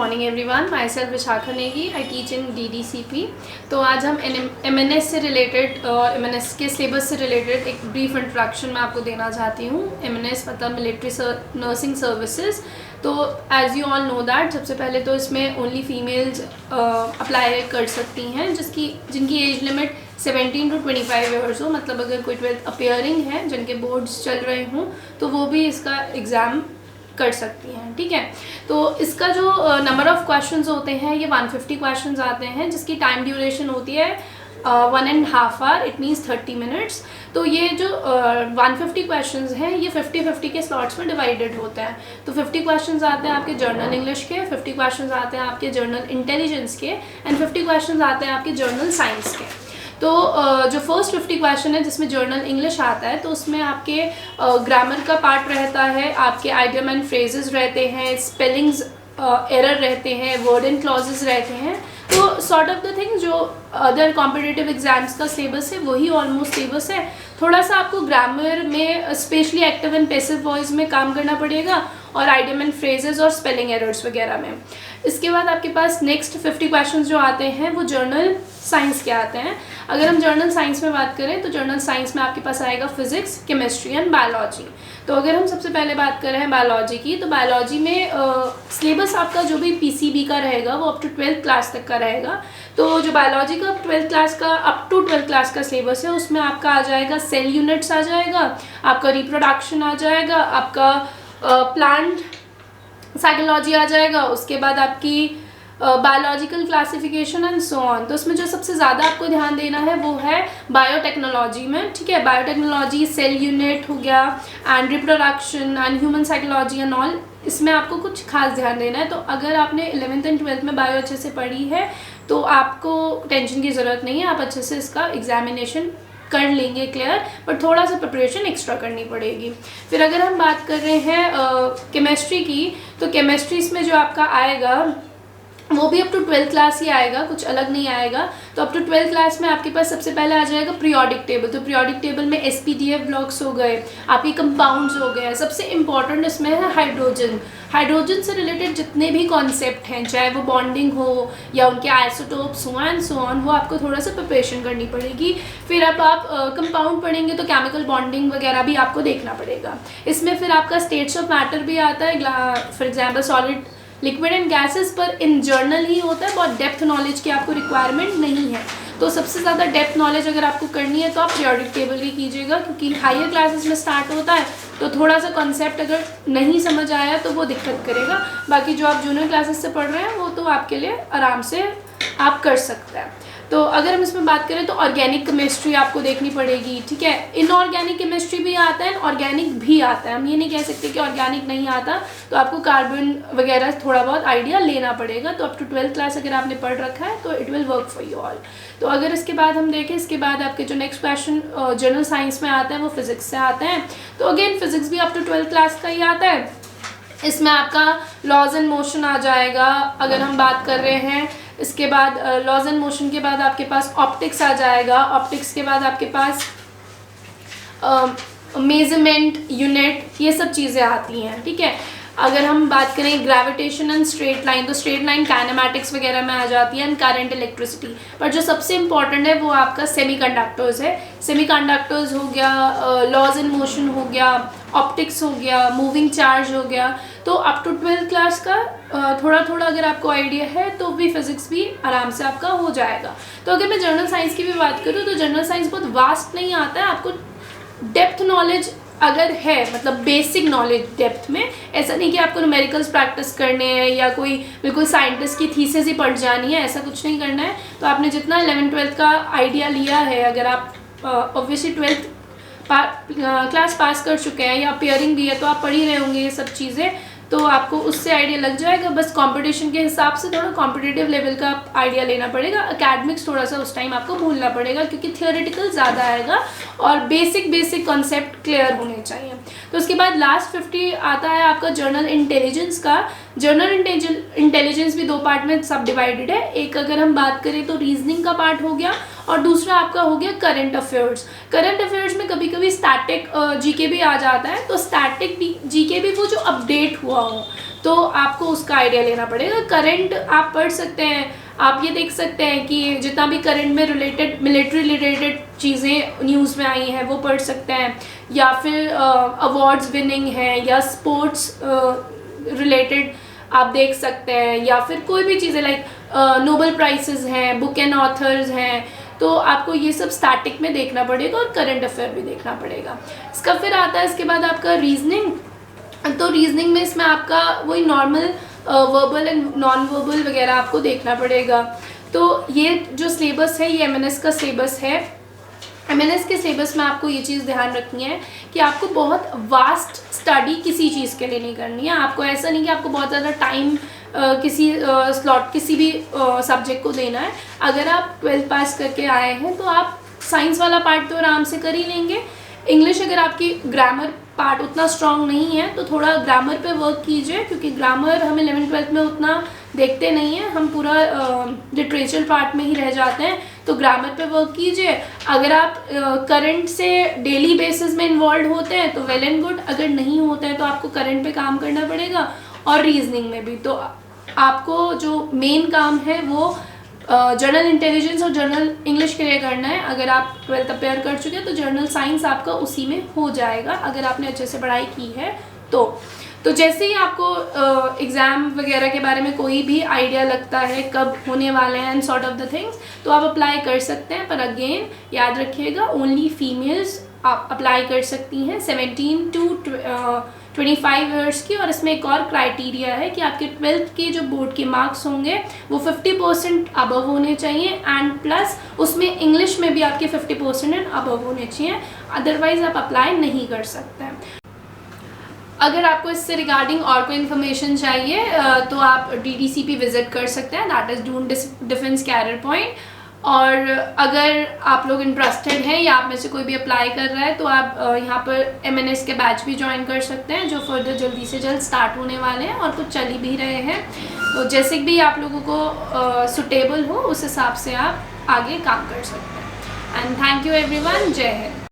Morning everyone, my self Vishakha Negi, I teach in DDCP। तो आज हम MNS से रिलेटेड और MNS के सिलेबस से रिलेटेड एक ब्रीफ इंट्रोडक्शन मैं आपको देना चाहती हूँ। MNS मतलब मिलिट्री नर्सिंग सर्विसेज। तो as you all know that सबसे पहले तो इसमें ओनली फीमेल्स अप्लाई कर सकती हैं जिनकी एज लिमिट 17 to 25 ईयर्स हो। मतलब अगर कोई 12th अपियरिंग है, जिनके बोर्ड्स चल रहे हों, तो वो भी इसका एग्ज़ाम कर सकती हैं। ठीक है, तो इसका जो नंबर ऑफ़ क्वेश्चंस होते हैं ये 150 क्वेश्चंस आते हैं, जिसकी टाइम ड्यूरेशन होती है 1.5 आवर, इट मीन्स 30 मिनट्स। तो ये जो 150 क्वेश्चंस हैं ये 50-50 के स्लॉट्स में डिवाइडेड होते हैं। तो 50 क्वेश्चंस आते हैं आपके जर्नल इंग्लिश के, 50 क्वेश्चंस आते हैं आपके जर्नल इंटेलिजेंस के, एंड 50 क्वेश्चंस आते हैं आपके जर्नल साइंस के। तो जो फर्स्ट 50 क्वेश्चन है जिसमें जर्नल इंग्लिश आता है, तो उसमें आपके ग्रामर का पार्ट रहता है, आपके आइडियम एंड फ्रेजेस रहते हैं, स्पेलिंग्स एरर रहते हैं, वर्ड एंड क्लॉजेस रहते हैं। तो सॉर्ट ऑफ द थिंग जो अदर कॉम्पिटिटिव एग्जाम्स का सिलेबस है वही ऑलमोस्ट सिलेबस है। थोड़ा सा आपको ग्रामर में specially active and passive voice में काम करना पड़ेगा और आइडियम एंड फ्रेजेस और स्पेलिंग एरर्स वगैरह में। इसके बाद आपके पास नेक्स्ट 50 क्वेश्चंस जो आते हैं वो जर्नल साइंस के आते हैं। अगर हम जर्नल साइंस में बात करें तो जर्नल साइंस में आपके पास आएगा फिजिक्स, केमिस्ट्री एंड बायोलॉजी। तो अगर हम सबसे पहले बात कर रहे हैं बायोलॉजी की, तो बायोलॉजी में सिलेबस आपका जो भी PCB का रहेगा वो अप टू 12th क्लास तक का रहेगा। तो जो बायोलॉजी का अप टू 12th क्लास का सिलेबस है उसमें आपका आ जाएगा सेल यूनिट्स आ जाएगा, आपका रिप्रोडक्शन आ जाएगा, आपका प्लांट साइकोलॉजी आ जाएगा, उसके बाद आपकी biological classification and so on. तो उसमें जो सबसे ज़्यादा आपको ध्यान देना है वो है बायोटेक्नोलॉजी में। ठीक है, बायोटेक्नोलॉजी, सेल यूनिट हो गया, and reproduction and human psychology and all, इसमें आपको कुछ खास ध्यान देना है। तो अगर आपने 11th एंड 12th में बायो अच्छे से पढ़ी है तो आपको टेंशन की ज़रूरत नहीं है, आप अच्छे से इसका एग्जामिनेशन कर लेंगे क्लियर, पर थोड़ा सा प्रिपरेशन एक्स्ट्रा करनी पड़ेगी। फिर अगर हम बात कर रहे हैं केमिस्ट्री की, तो केमिस्ट्री में जो आपका आएगा वो भी अप टू 12th क्लास ही आएगा, कुछ अलग नहीं आएगा। तो अप टू 12th क्लास में आपके पास सबसे पहले आ जाएगा पीरियोडिक टेबल। तो पीरियोडिक टेबल में SPDF ब्लॉक्स हो गए, आपके कंपाउंड्स हो गए, सबसे इंपॉर्टेंट इसमें है हाइड्रोजन। हाइड्रोजन से रिलेटेड जितने भी कॉन्सेप्ट हैं, चाहे वो बॉन्डिंग हो या उनके आइसोटोप्स हो एंड सो ऑन, वो आपको थोड़ा सा प्रिपरेशन करनी पड़ेगी। फिर अब आप कंपाउंड पढ़ेंगे तो केमिकल बॉन्डिंग वगैरह भी आपको देखना पड़ेगा। इसमें फिर आपका स्टेट्स ऑफ मैटर भी आता है, for example solid, liquid and gases, पर इन जर्नल ही होता है। बहुत डेप्थ नॉलेज की आपको रिक्वायरमेंट नहीं है। तो सबसे ज़्यादा डेप्थ नॉलेज अगर आपको करनी है तो आप पीरियोडिक टेबल ही कीजिएगा, क्योंकि हायर क्लासेस में स्टार्ट होता है तो थोड़ा सा कॉन्सेप्ट अगर नहीं समझ आया तो वो दिक्कत करेगा। बाकी जो आप जूनियर क्लासेस से पढ़ रहे हैं वो तो आपके लिए आराम से आप कर सकते हैं। तो अगर हम इसमें बात करें तो ऑर्गेनिक केमिस्ट्री आपको देखनी पड़ेगी। ठीक है, इनऑर्गेनिक केमिस्ट्री भी आता है, ऑर्गेनिक भी आता है। हम ये नहीं कह सकते कि ऑर्गेनिक नहीं आता, तो आपको कार्बन वगैरह थोड़ा बहुत आइडिया लेना पड़ेगा। तो अप टू 12th क्लास अगर आपने पढ़ रखा है तो it will work for you all. तो अगर इसके बाद हम देखें, इसके बाद आपके जो नेक्स्ट क्वेश्चन जनरल साइंस में आता है वो फिजिक्स से आते हैं। तो अगेन फिजिक्स भी अप टू 12th क्लास का ही आता है। इसमें आपका लॉज एंड मोशन आ जाएगा। अगर हम बात कर रहे हैं, इसके बाद लॉज एंड मोशन के बाद आपके पास ऑप्टिक्स आ जाएगा। ऑप्टिक्स के बाद आपके पास मेजरमेंट यूनिट, ये सब चीज़ें आती हैं। ठीक है, अगर हम बात करें ग्रेविटेशन एंड स्ट्रेट लाइन, तो स्ट्रेट लाइन काइनेमैटिक्स वगैरह में आ जाती है, एंड करंट इलेक्ट्रिसिटी। पर जो सबसे इंपॉर्टेंट है वो आपका सेमीकंडक्टर्स है। सेमीकंडक्टर्स हो गया, लॉज एंड मोशन हो गया, ऑप्टिक्स हो गया, मूविंग चार्ज हो गया। तो अप टू 12th क्लास का थोड़ा थोड़ा अगर आपको आइडिया है तो भी फिजिक्स भी आराम से आपका हो जाएगा। तो अगर मैं जनरल साइंस की भी बात करूँ तो जनरल साइंस बहुत वास्ट नहीं आता है। आपको डेप्थ नॉलेज अगर है, मतलब बेसिक नॉलेज डेप्थ में, ऐसा नहीं कि आपको न्यूमेरिकल्स प्रैक्टिस करने हैं या कोई बिल्कुल साइंटिस्ट की थीसिस ही पढ़ जानी है, ऐसा कुछ नहीं करना है। तो आपने जितना 11th 12th का आइडिया लिया है, अगर आप ऑब्वियसली 12th क्लास पास कर चुके हैं या अपियरिंग भी है तो आप पढ़ ही रहे होंगे ये सब चीज़ें, तो आपको उससे आइडिया लग जाएगा। बस कंपटीशन के हिसाब से थोड़ा कॉम्पिटिटिव लेवल का आइडिया लेना पड़ेगा। एकेडमिक्स थोड़ा सा उस टाइम आपको भूलना पड़ेगा, क्योंकि थियोरेटिकल ज़्यादा आएगा और बेसिक कॉन्सेप्ट क्लियर होने चाहिए। तो उसके बाद लास्ट 50 आता है आपका जर्नल इंटेलिजेंस का। जर्नल इंटेलिजेंस भी 2 पार्ट में सब डिवाइडेड है। एक अगर हम बात करें तो रीजनिंग का पार्ट हो गया, और दूसरा आपका हो गया करंट अफेयर्स। करंट अफेयर्स में कभी कभी स्टैटिक जीके भी आ जाता है। तो स्टैटिक जीके भी वो जो अपडेट हुआ हो, तो तो आपको उसका आइडिया लेना पड़ेगा। करंट आप पढ़ सकते हैं, आप ये देख सकते हैं कि जितना भी करंट में रिलेटेड मिलिट्री रिलेटेड चीज़ें न्यूज़ में आई हैं वो पढ़ सकते हैं, या फिर अवार्ड्स विनिंग है या स्पोर्ट्स रिलेटेड आप देख सकते हैं, या फिर कोई भी चीज़ें लाइक नोबेल प्राइजेस हैं, बुक एंड ऑथर्स हैं, तो आपको ये सब स्टैटिक में देखना पड़ेगा और करंट अफेयर भी देखना पड़ेगा। इसका फिर आता है इसके बाद आपका रीजनिंग। तो रीजनिंग में इसमें आपका वही normal verbal and non verbal वगैरह आपको देखना पड़ेगा। तो ये जो सिलेबस है ये एमएनएस का सिलेबस है। एमएनएस के सिलेबस में आपको ये चीज़ ध्यान रखनी है कि आपको बहुत वास्ट स्टडी किसी चीज़ के लिए नहीं करनी है। आपको ऐसा नहीं कि आपको बहुत ज़्यादा टाइम किसी स्लॉट किसी भी सब्जेक्ट को देना है। अगर आप 12th पास करके आए हैं तो आप साइंस वाला पार्ट तो आराम से कर ही लेंगे। इंग्लिश अगर आपकी ग्रामर पार्ट उतना स्ट्रांग नहीं है तो थोड़ा ग्रामर पे वर्क कीजिए, क्योंकि ग्रामर हम 11th-12th में उतना देखते नहीं हैं, हम पूरा लिटरेचर पार्ट में ही रह जाते हैं। तो ग्रामर पे वर्क कीजिए। अगर आप करंट से डेली बेसिस में इन्वॉल्व होते हैं तो वेल एंड गुड, अगर नहीं होते हैं तो आपको करंट पे काम करना पड़ेगा और रीजनिंग में भी। तो आपको जो मेन काम है वो जर्नल इंटेलिजेंस और जर्नल इंग्लिश के लिए करना है। अगर आप 12th अपेयर कर चुके हैं तो जर्नल साइंस आपका उसी में हो जाएगा, अगर आपने अच्छे से पढ़ाई की है तो जैसे ही आपको एग्ज़ाम वगैरह के बारे में कोई भी आइडिया लगता है कब होने वाले हैं and sort of the things, तो आप अप्लाई कर सकते हैं। पर अगेन याद रखिएगा, ओनली फीमेल्स आप अप्लाई कर सकती हैं 17 to 25 ईयर्स की। और इसमें एक और क्राइटेरिया है कि आपके 12th के जो बोर्ड के मार्क्स होंगे वो 50% अबव होने चाहिए, एंड प्लस उसमें इंग्लिश में भी आपके 50% एंड अबव होने चाहिए, अदरवाइज़ आप अप्लाई नहीं कर सकते हैं। अगर आपको इससे रिगार्डिंग और कोई इन्फॉर्मेशन चाहिए तो आप DDCP विज़िट कर सकते हैं, that is Doon defence career point. और अगर आप लोग इंटरेस्टेड हैं या आप में से कोई भी अप्लाई कर रहा है तो आप यहाँ पर MNS के बैच भी ज्वाइन कर सकते हैं, जो फर्दर जल्दी से जल्द स्टार्ट होने वाले हैं और कुछ चल ही भी रहे हैं। तो जैसे भी आप लोगों को सुटेबल हो उस हिसाब से आप आगे काम कर सकते हैं। And thank you everyone. जय हिंद।